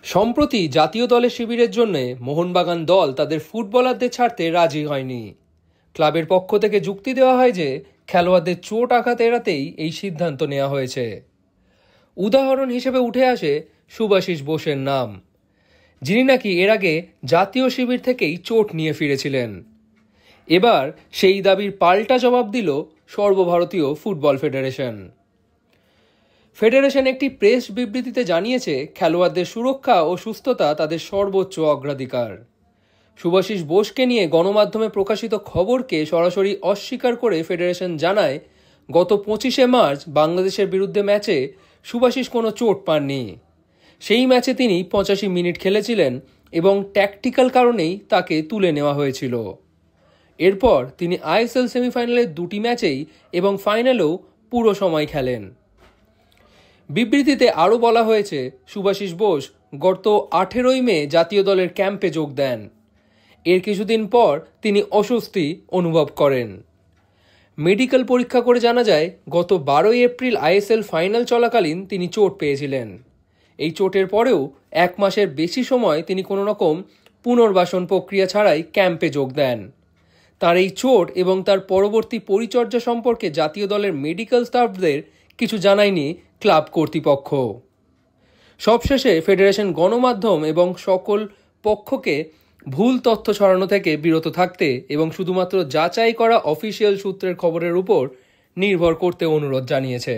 সম্প্রতি জাতীয় দলের শিবিরের জন্য মোহনবাগান দল তাদের ফুটবলারদের ছাড়তে রাজি হয়নি। ক্লাবের পক্ষ থেকে যুক্তি দেওয়া হয় যে খেলোয়াড়দের চোট আঘাত এড়াতেই এই সিদ্ধান্ত নেওয়া হয়েছে। উদাহরণ হিসেবে উঠে আসে শুভাশিস বোসের নাম, যিনি নাকি এর আগে জাতীয় শিবির থেকেই চোট নিয়ে ফিরেছিলেন। এবার সেই দাবির পাল্টা জবাব দিল সর্বভারতীয় ফুটবল ফেডারেশন একটি প্রেস বিবৃতিতে জানিয়েছে, খেলোয়াড়দের সুরক্ষা ও সুস্থতা তাদের সর্বোচ্চ অগ্রাধিকার। শুভাশিস বোসকে নিয়ে গণমাধ্যমে প্রকাশিত খবরকে সরাসরি অস্বীকার করে ফেডারেশন জানায়, গত 25শে মার্চ বাংলাদেশের বিরুদ্ধে ম্যাচে শুভাশিস কোনো চোট পাননি। সেই ম্যাচে তিনি 85 মিনিট খেলেছিলেন এবং ট্যাকটিক্যাল কারণেই তাকে তুলে নেওয়া হয়েছিল। এরপর তিনি আইএসএল সেমিফাইনালের 2টি ম্যাচেই এবং ফাইনালেও পুরো সময় খেলেন। বিবৃতিতে আরও বলা হয়েছে, শুভাশিস বোস গত 18ই মে জাতীয় দলের ক্যাম্পে যোগ দেন। এর কিছুদিন পর তিনি অস্বস্তি অনুভব করেন। মেডিকেল পরীক্ষা করে জানা যায়, গত 12ই এপ্রিল আইএসএল ফাইনাল চলাকালীন তিনি চোট পেয়েছিলেন। এই চোটের পরেও 1 মাসের বেশি সময় তিনি কোনো রকম পুনর্বাসন প্রক্রিয়া ছাড়াই ক্যাম্পে যোগ দেন। তার এই চোট এবং তার পরবর্তী পরিচর্যা সম্পর্কে জাতীয় দলের মেডিকেল স্টাফদের কিছু জানায়নি ক্লাব কর্তৃপক্ষ। সবশেষে ফেডারেশন গণমাধ্যম এবং সকল পক্ষকে ভুল তথ্য ছড়ানো থেকে বিরত থাকতে এবং শুধুমাত্র যাচাই করা অফিসিয়াল সূত্রের খবরের উপর নির্ভর করতে অনুরোধ জানিয়েছে।